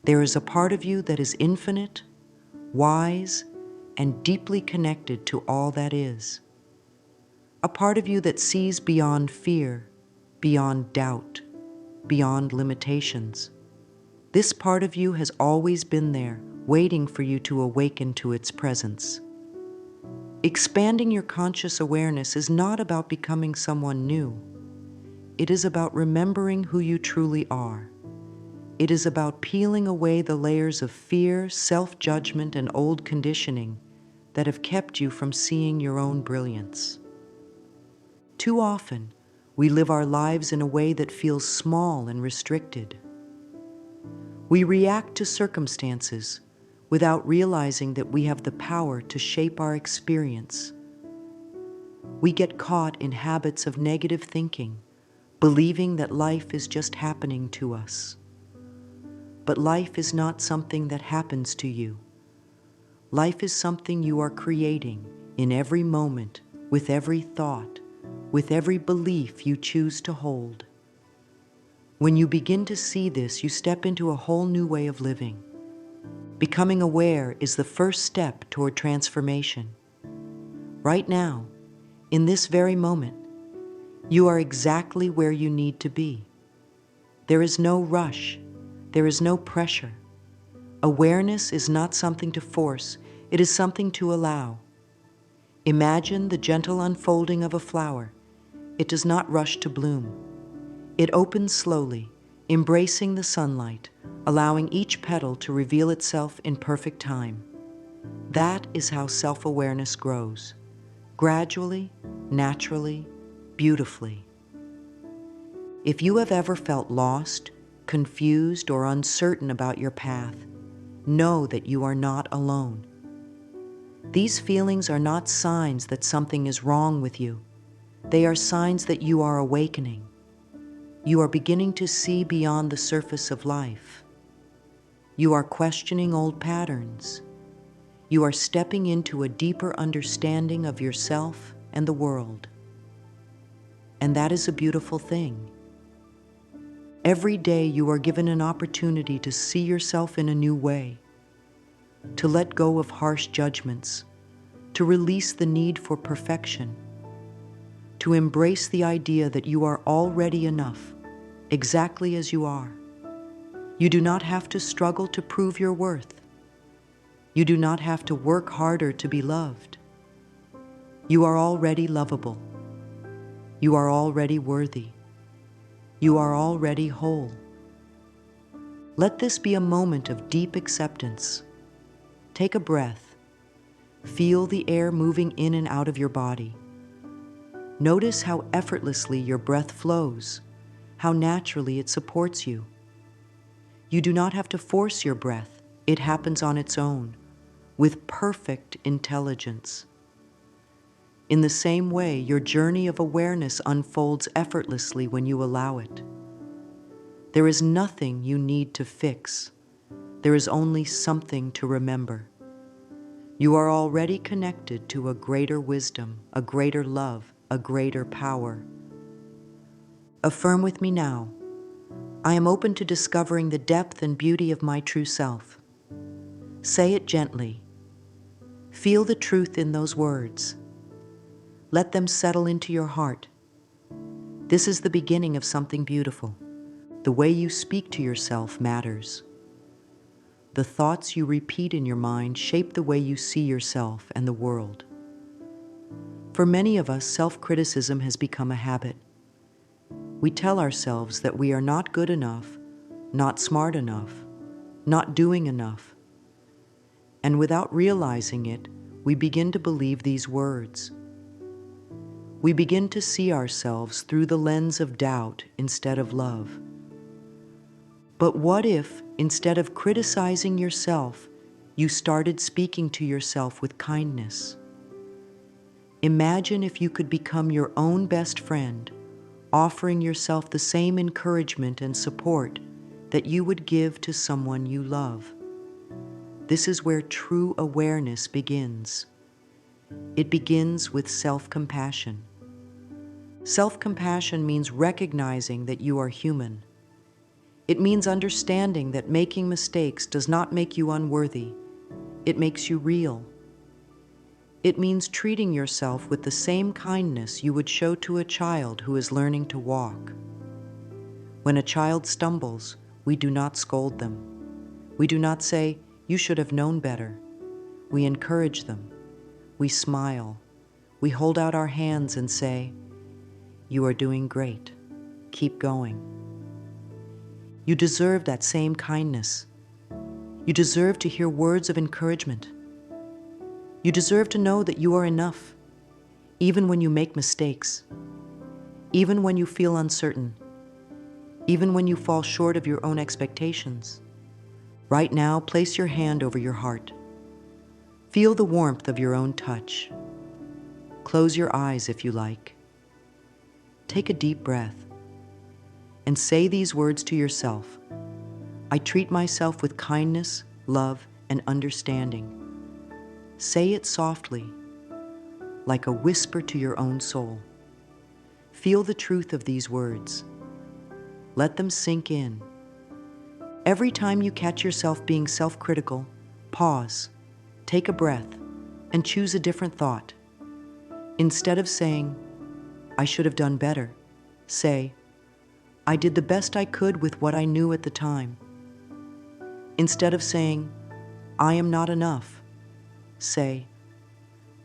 There is a part of you that is infinite, wise, and deeply connected to all that is. A part of you that sees beyond fear, beyond doubt, beyond limitations. This part of you has always been there, waiting for you to awaken to its presence. Expanding your conscious awareness is not about becoming someone new. It is about remembering who you truly are. It is about peeling away the layers of fear, self-judgment, and old conditioning that have kept you from seeing your own brilliance. Too often, we live our lives in a way that feels small and restricted. We react to circumstances without realizing that we have the power to shape our experience. We get caught in habits of negative thinking, believing that life is just happening to us. But life is not something that happens to you. Life is something you are creating in every moment, with every thought, with every belief you choose to hold. When you begin to see this, you step into a whole new way of living. Becoming aware is the first step toward transformation. Right now, in this very moment, you are exactly where you need to be. There is no rush. There is no pressure. Awareness is not something to force. It is something to allow. Imagine the gentle unfolding of a flower. It does not rush to bloom. It opens slowly, embracing the sunlight, allowing each petal to reveal itself in perfect time. That is how self-awareness grows. Gradually, naturally, beautifully. If you have ever felt lost, confused, or uncertain about your path, know that you are not alone. These feelings are not signs that something is wrong with you. They are signs that you are awakening. You are beginning to see beyond the surface of life. You are questioning old patterns. You are stepping into a deeper understanding of yourself and the world. And that is a beautiful thing. Every day you are given an opportunity to see yourself in a new way, to let go of harsh judgments, to release the need for perfection, to embrace the idea that you are already enough, exactly as you are. You do not have to struggle to prove your worth. You do not have to work harder to be loved. You are already lovable. You are already worthy. You are already whole. Let this be a moment of deep acceptance. Take a breath. Feel the air moving in and out of your body. Notice how effortlessly your breath flows, how naturally it supports you. You do not have to force your breath. It happens on its own, with perfect intelligence. In the same way, your journey of awareness unfolds effortlessly when you allow it. There is nothing you need to fix. There is only something to remember. You are already connected to a greater wisdom, a greater love, a greater power. Affirm with me now, I am open to discovering the depth and beauty of my true self. Say it gently. Feel the truth in those words. Let them settle into your heart. This is the beginning of something beautiful. The way you speak to yourself matters. The thoughts you repeat in your mind shape the way you see yourself and the world. For many of us, self-criticism has become a habit. We tell ourselves that we are not good enough, not smart enough, not doing enough. And without realizing it, we begin to believe these words. We begin to see ourselves through the lens of doubt instead of love. But what if, instead of criticizing yourself, you started speaking to yourself with kindness? Imagine if you could become your own best friend, offering yourself the same encouragement and support that you would give to someone you love. This is where true awareness begins. It begins with It means understanding that making mistakes does not make you unworthy. It makes you real. It means treating yourself with the same kindness you would show to a child who is learning to walk. When a child stumbles, we do not scold them. We do not say, "You should have known better." We encourage them. We smile. We hold out our hands and say, "You are doing great. Keep going." You deserve that same kindness. You deserve to hear words of encouragement. You deserve to know that you are enough, even when you make mistakes, even when you feel uncertain, even when you fall short of your own expectations. Right now, place your hand over your heart. Feel the warmth of your own touch. Close your eyes if you like. Take a deep breath and say these words to yourself. I treat myself with kindness, love, and understanding. Say it softly, like a whisper to your own soul. Feel the truth of these words. Let them sink in. Every time you catch yourself being self-critical, pause, take a breath, and choose a different thought. Instead of saying, "I should have done better," say, "I did the best I could with what I knew at the time." Instead of saying, "I am not enough," say,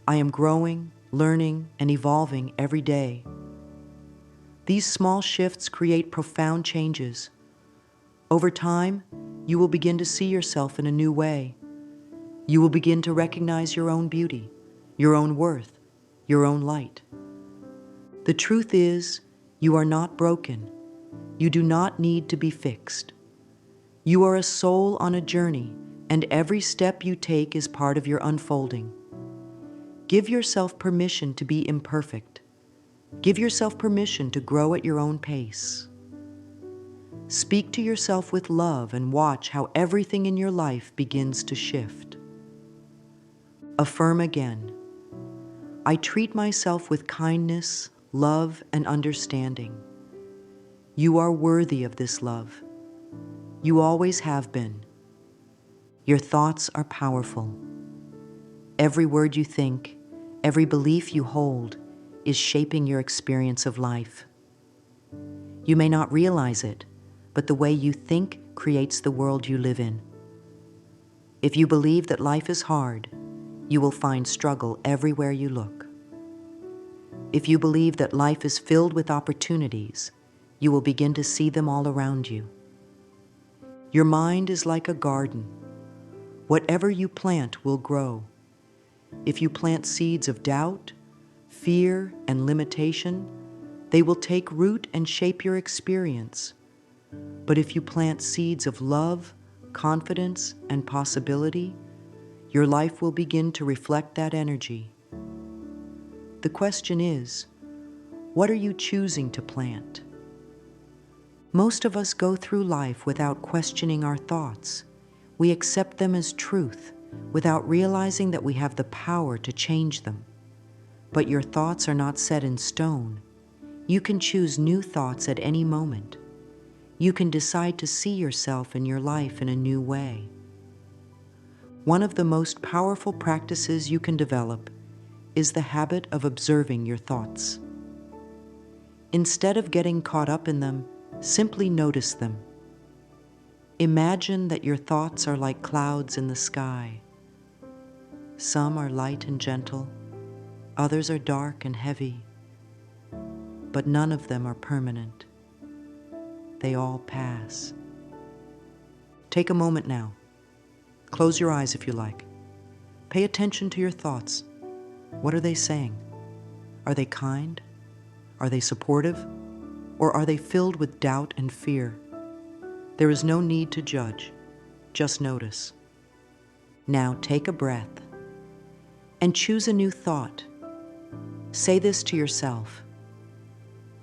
"I am growing, learning, and evolving every day." These small shifts create profound changes. Over time, you will begin to see yourself in a new way. You will begin to recognize your own beauty, your own worth, your own light. The truth is, you are not broken. You do not need to be fixed. You are a soul on a journey, and every step you take is part of your unfolding. Give yourself permission to be imperfect. Give yourself permission to grow at your own pace. Speak to yourself with love and watch how everything in your life begins to shift. Affirm again. I treat myself with kindness, love, and understanding. You are worthy of this love. You always have been. Your thoughts are powerful. Every word you think, every belief you hold, is shaping your experience of life. You may not realize it, but the way you think creates the world you live in. If you believe that life is hard, you will find struggle everywhere you look. If you believe that life is filled with opportunities, you will begin to see them all around you. Your mind is like a garden. Whatever you plant will grow. If you plant seeds of doubt, fear, and limitation, they will take root and shape your experience. But if you plant seeds of love, confidence, and possibility, your life will begin to reflect that energy. The question is, what are you choosing to plant? Most of us go through life without questioning our thoughts. We accept them as truth without realizing that we have the power to change them. But your thoughts are not set in stone. You can choose new thoughts at any moment. You can decide to see yourself and your life in a new way. One of the most powerful practices you can develop is the habit of observing your thoughts. Instead of getting caught up in them, simply notice them. Imagine that your thoughts are like clouds in the sky. Some are light and gentle, others are dark and heavy, but none of them are permanent. They all pass. Take a moment now. Close your eyes if you like. Pay attention to your thoughts. What are they saying? Are they kind? Are they supportive? Or are they filled with doubt and fear? There is no need to judge. Just notice. Now take a breath and choose a new thought. Say this to yourself.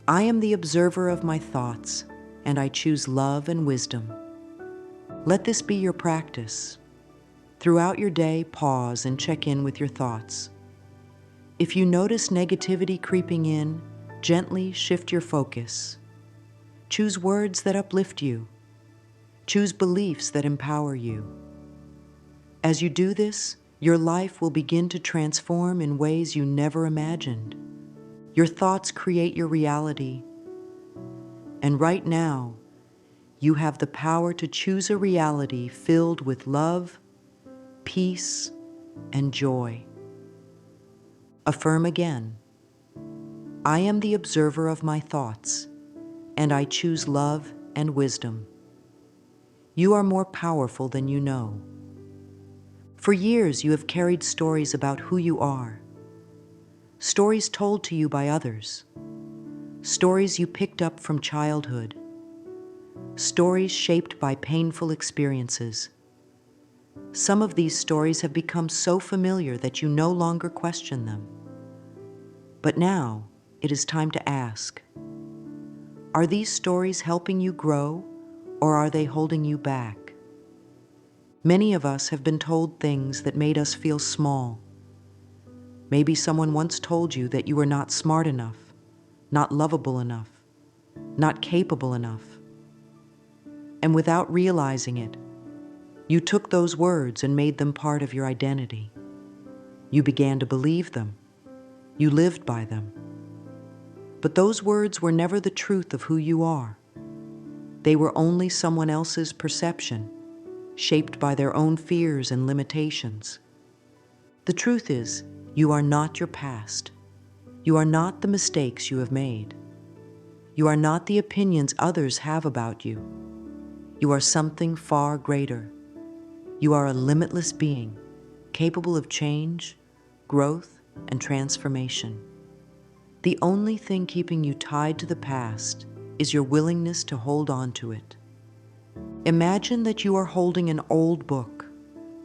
I am the observer of my thoughts, and I choose love and wisdom. Let this be your practice. Throughout your day, pause and check in with your thoughts. If you notice negativity creeping in, gently shift your focus. Choose words that uplift you. Choose beliefs that empower you. As you do this, your life will begin to transform in ways you never imagined. Your thoughts create your reality. And right now, you have the power to choose a reality filled with love, peace, and joy. Affirm again. I am the observer of my thoughts, and I choose love and wisdom. You are more powerful than you know. For years, you have carried stories about who you are. Stories told to you by others. Stories you picked up from childhood. Stories shaped by painful experiences. Some of these stories have become so familiar that you no longer question them. But now, it is time to ask, are these stories helping you grow, or are they holding you back? Many of us have been told things that made us feel small. Maybe someone once told you that you were not smart enough, not lovable enough, not capable enough. And without realizing it, you took those words and made them part of your identity. You began to believe them. You lived by them. But those words were never the truth of who you are. They were only someone else's perception, shaped by their own fears and limitations. The truth is, you are not your past. You are not the mistakes you have made. You are not the opinions others have about you. You are something far greater. You are a limitless being, capable of change, growth, and transformation. The only thing keeping you tied to the past is your willingness to hold on to it. Imagine that you are holding an old book.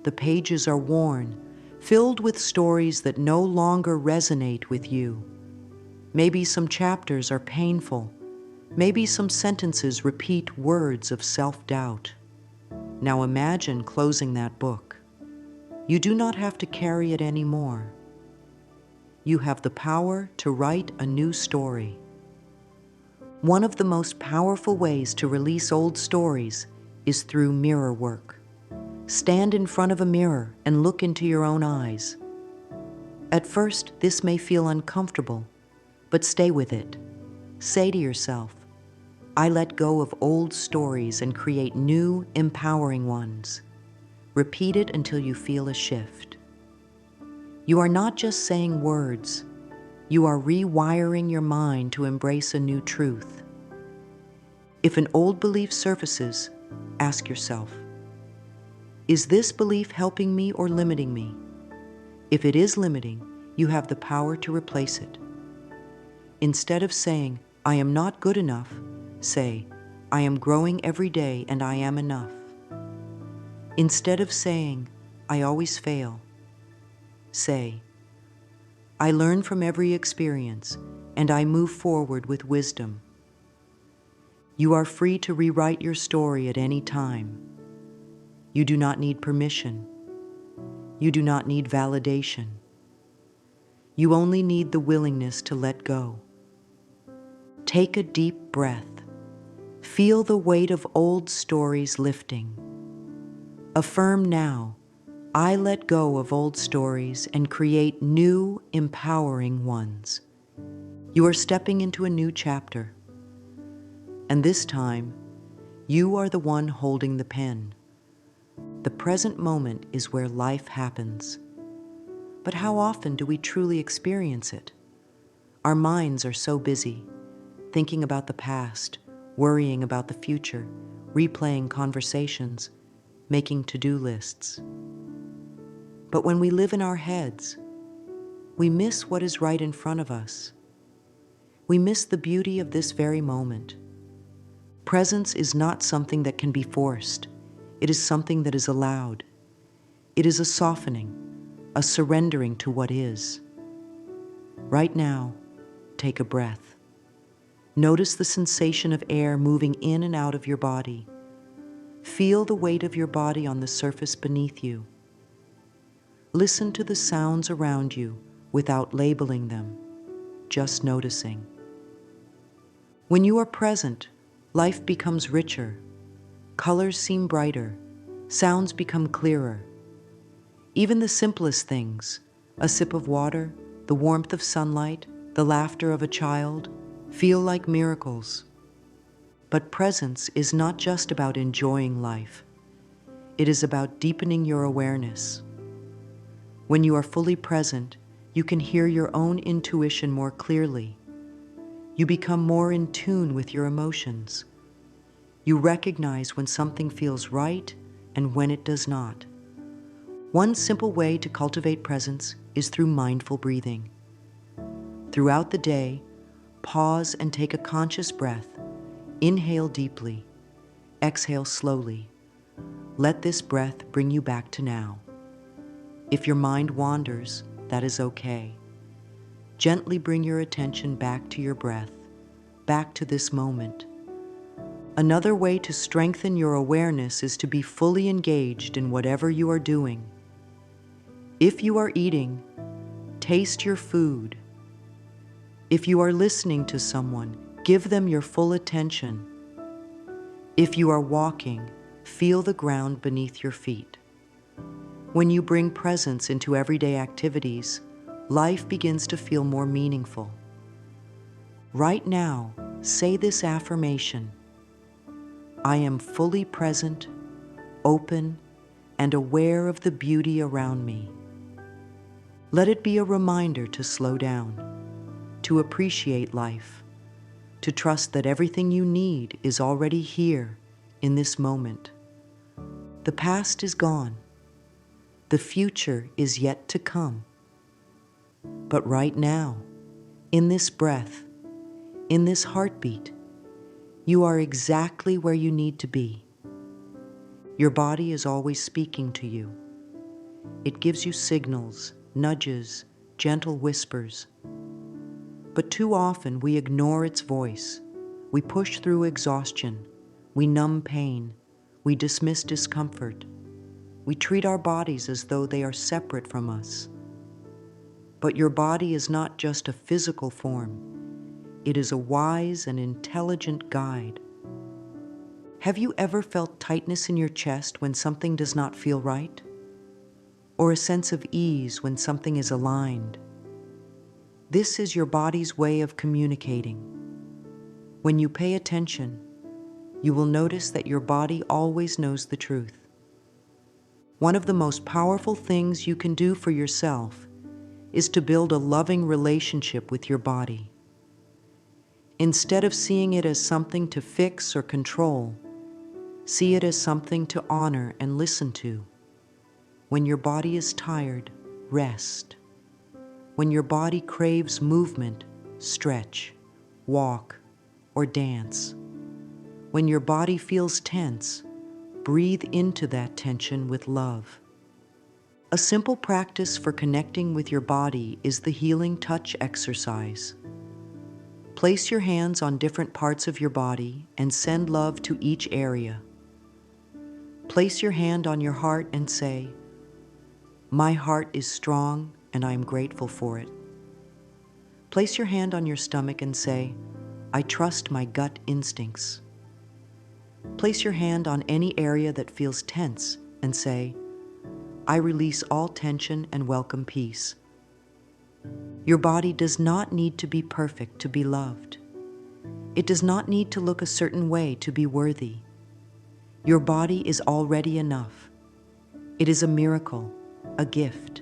The pages are worn, filled with stories that no longer resonate with you. Maybe some chapters are painful. Maybe some sentences repeat words of self-doubt. Now imagine closing that book. You do not have to carry it anymore. You have the power to write a new story. One of the most powerful ways to release old stories is through mirror work. Stand in front of a mirror and look into your own eyes. At first, this may feel uncomfortable, but stay with it. Say to yourself, I let go of old stories and create new, empowering ones. Repeat it until you feel a shift. You are not just saying words. You are rewiring your mind to embrace a new truth. If an old belief surfaces, ask yourself, is this belief helping me or limiting me? If it is limiting, you have the power to replace it. Instead of saying, I am not good enough, say, I am growing every day and I am enough. Instead of saying, I always fail, say, I learn from every experience and I move forward with wisdom. You are free to rewrite your story at any time. You do not need permission. You do not need validation. You only need the willingness to let go. Take a deep breath. Feel the weight of old stories lifting. Affirm now, I let go of old stories and create new, empowering ones. You are stepping into a new chapter. And this time, you are the one holding the pen. The present moment is where life happens. But how often do we truly experience it? Our minds are so busy, thinking about the past, worrying about the future, replaying conversations, making to-do lists. But when we live in our heads, we miss what is right in front of us. We miss the beauty of this very moment. Presence is not something that can be forced. It is something that is allowed. It is a softening, a surrendering to what is. Right now, take a breath. Notice the sensation of air moving in and out of your body. Feel the weight of your body on the surface beneath you. Listen to the sounds around you without labeling them, just noticing. When you are present, life becomes richer. Colors seem brighter, sounds become clearer. Even the simplest things, a sip of water, the warmth of sunlight, the laughter of a child, feel like miracles. But presence is not just about enjoying life. It is about deepening your awareness. When you are fully present, you can hear your own intuition more clearly. You become more in tune with your emotions. You recognize when something feels right and when it does not. One simple way to cultivate presence is through mindful breathing. Throughout the day, pause and take a conscious breath. Inhale deeply, exhale slowly. Let this breath bring you back to now. If your mind wanders, that is okay. Gently bring your attention back to your breath, back to this moment. Another way to strengthen your awareness is to be fully engaged in whatever you are doing. If you are eating, taste your food. If you are listening to someone, give them your full attention. If you are walking, feel the ground beneath your feet. When you bring presence into everyday activities, life begins to feel more meaningful. Right now, say this affirmation: I am fully present, open, and aware of the beauty around me. Let it be a reminder to slow down, to appreciate life, to trust that everything you need is already here in this moment. The past is gone. The future is yet to come. But right now, in this breath, in this heartbeat, you are exactly where you need to be. Your body is always speaking to you. It gives you signals, nudges, gentle whispers. But too often we ignore its voice. We push through exhaustion. We numb pain. We dismiss discomfort. We treat our bodies as though they are separate from us. But your body is not just a physical form. It is a wise and intelligent guide. Have you ever felt tightness in your chest when something does not feel right? Or a sense of ease when something is aligned? This is your body's way of communicating. When you pay attention, you will notice that your body always knows the truth. One of the most powerful things you can do for yourself is to build a loving relationship with your body. Instead of seeing it as something to fix or control, see it as something to honor and listen to. When your body is tired, rest. When your body craves movement, stretch, walk, or dance. When your body feels tense, breathe into that tension with love. A simple practice for connecting with your body is the healing touch exercise. Place your hands on different parts of your body and send love to each area. Place your hand on your heart and say, "My heart is strong and I am grateful for it." Place your hand on your stomach and say, "I trust my gut instincts." Place your hand on any area that feels tense and say, "I release all tension and welcome peace." Your body does not need to be perfect to be loved. It does not need to look a certain way to be worthy. Your body is already enough. It is a miracle, a gift,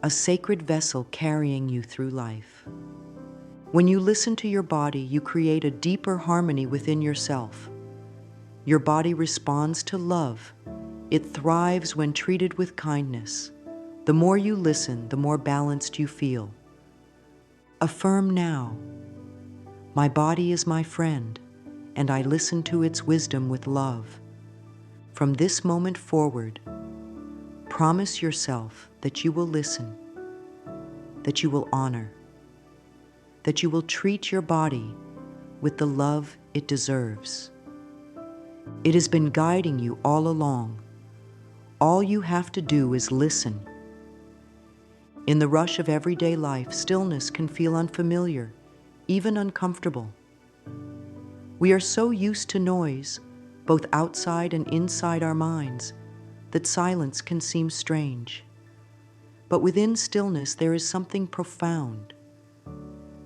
a sacred vessel carrying you through life. When you listen to your body, you create a deeper harmony within yourself. Your body responds to love. It thrives when treated with kindness. The more you listen, the more balanced you feel. Affirm now, "My body is my friend, and I listen to its wisdom with love." From this moment forward, promise yourself that you will listen, that you will honor, that you will treat your body with the love it deserves. It has been guiding you all along. All you have to do is listen. In the rush of everyday life, stillness can feel unfamiliar, even uncomfortable. We are so used to noise, both outside and inside our minds, that silence can seem strange. But within stillness, there is something profound.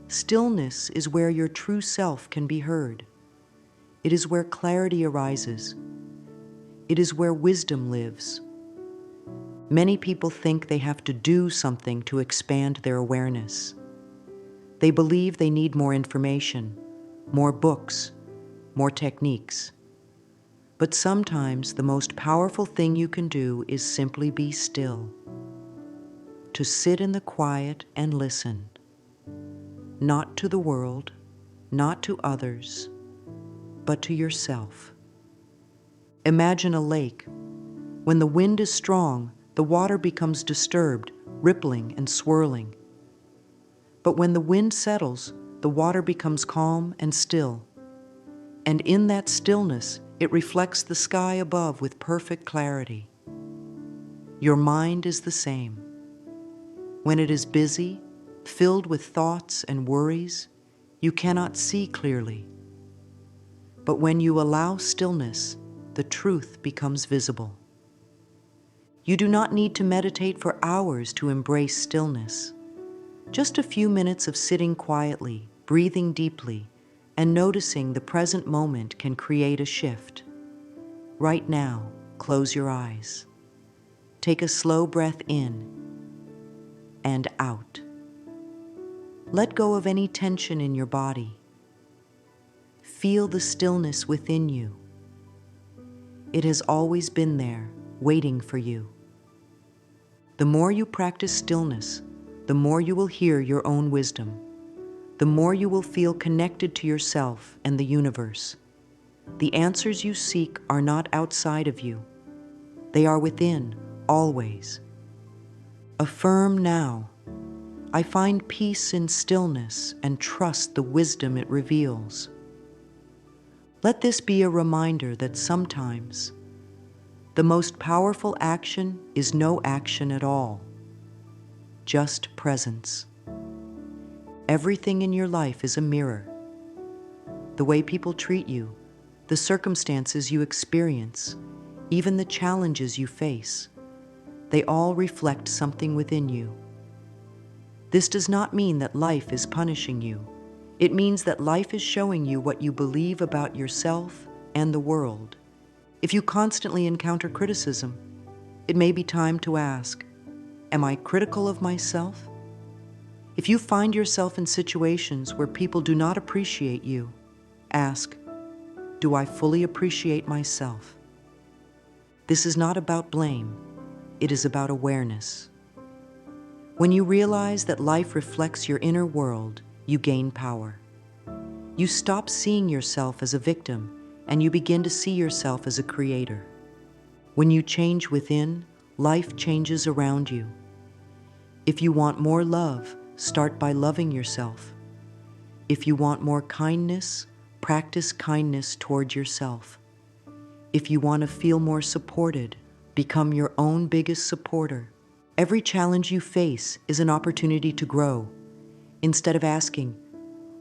Stillness is where your true self can be heard. It is where clarity arises. It is where wisdom lives. Many people think they have to do something to expand their awareness. They believe they need more information, more books, more techniques. But sometimes the most powerful thing you can do is simply be still. To sit in the quiet and listen. Not to the world, not to others, but to yourself. Imagine a lake. When the wind is strong, the water becomes disturbed, rippling and swirling. But when the wind settles, the water becomes calm and still. And in that stillness, it reflects the sky above with perfect clarity. Your mind is the same. When it is busy, filled with thoughts and worries, you cannot see clearly. But when you allow stillness, the truth becomes visible. You do not need to meditate for hours to embrace stillness. Just a few minutes of sitting quietly, breathing deeply, and noticing the present moment can create a shift. Right now, close your eyes. Take a slow breath in and out. Let go of any tension in your body. Feel the stillness within you. It has always been there, waiting for you. The more you practice stillness, the more you will hear your own wisdom. The more you will feel connected to yourself and the universe. The answers you seek are not outside of you. They are within, always. Affirm now. I find peace in stillness and trust the wisdom it reveals. Let this be a reminder that sometimes the most powerful action is no action at all, just presence. Everything in your life is a mirror. The way people treat you, the circumstances you experience, even the challenges you face, they all reflect something within you. This does not mean that life is punishing you. It means that life is showing you what you believe about yourself and the world. If you constantly encounter criticism, it may be time to ask, am I critical of myself? If you find yourself in situations where people do not appreciate you, ask, do I fully appreciate myself? This is not about blame. It is about awareness. When you realize that life reflects your inner world, you gain power. You stop seeing yourself as a victim, and you begin to see yourself as a creator. When you change within, life changes around you. If you want more love, start by loving yourself. If you want more kindness, practice kindness toward yourself. If you want to feel more supported, become your own biggest supporter. Every challenge you face is an opportunity to grow. Instead of asking,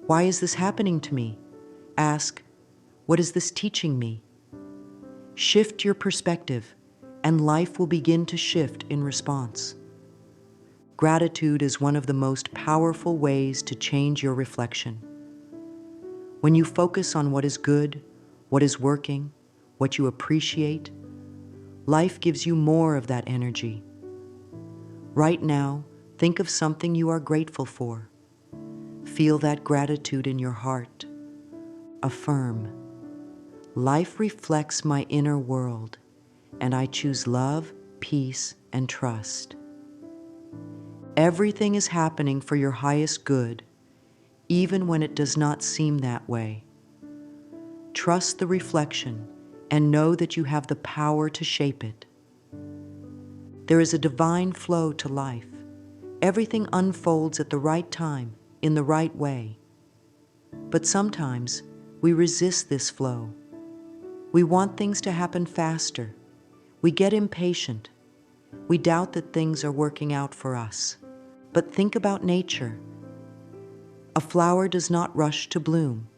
why is this happening to me? Ask, what is this teaching me? Shift your perspective, and life will begin to shift in response. Gratitude is one of the most powerful ways to change your reflection. When you focus on what is good, what is working, what you appreciate, life gives you more of that energy. Right now, think of something you are grateful for. Feel that gratitude in your heart. Affirm, life reflects my inner world, and I choose love, peace, and trust. Everything is happening for your highest good, even when it does not seem that way. Trust the reflection and know that you have the power to shape it. There is a divine flow to life. Everything unfolds at the right time, in the right way. But sometimes we resist this flow. We want things to happen faster. We get impatient. We doubt that things are working out for us. But think about nature. A flower does not rush to bloom.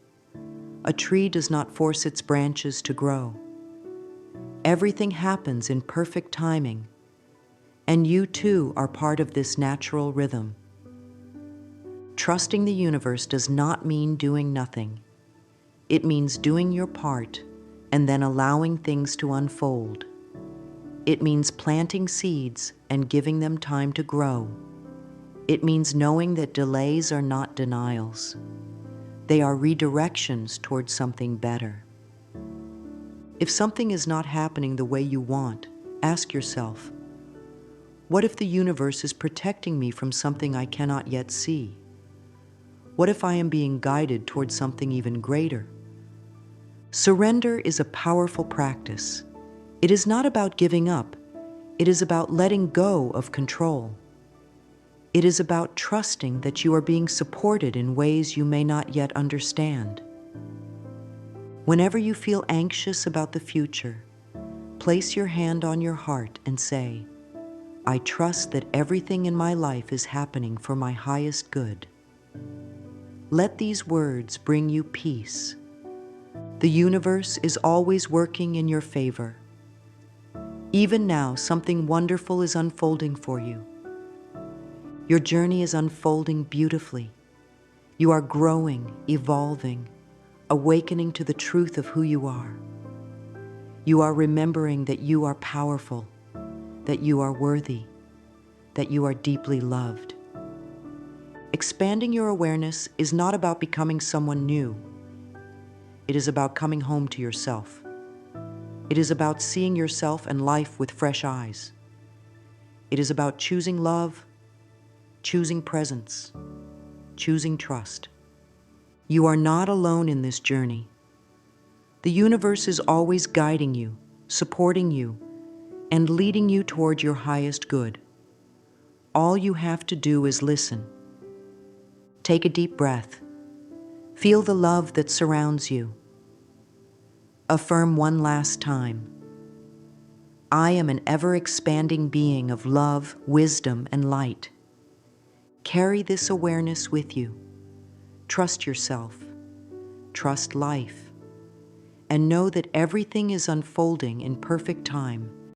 A tree does not force its branches to grow. Everything happens in perfect timing, and you too are part of this natural rhythm. Trusting the universe does not mean doing nothing. It means doing your part and then allowing things to unfold. It means planting seeds and giving them time to grow. It means knowing that delays are not denials. They are redirections towards something better. If something is not happening the way you want, ask yourself, what if the universe is protecting me from something I cannot yet see? What if I am being guided towards something even greater? Surrender is a powerful practice. It is not about giving up. It is about letting go of control. It is about trusting that you are being supported in ways you may not yet understand. Whenever you feel anxious about the future, place your hand on your heart and say, I trust that everything in my life is happening for my highest good. Let these words bring you peace. The universe is always working in your favor. Even now, something wonderful is unfolding for you. Your journey is unfolding beautifully. You are growing, evolving, awakening to the truth of who you are. You are remembering that you are powerful, that you are worthy, that you are deeply loved. Expanding your awareness is not about becoming someone new. It is about coming home to yourself. It is about seeing yourself and life with fresh eyes. It is about choosing love, choosing presence, choosing trust. You are not alone in this journey. The universe is always guiding you, supporting you, and leading you toward your highest good. All you have to do is listen. Take a deep breath. Feel the love that surrounds you. Affirm one last time. I am an ever-expanding being of love, wisdom, and light. Carry this awareness with you. Trust yourself. Trust life. And know that everything is unfolding in perfect time.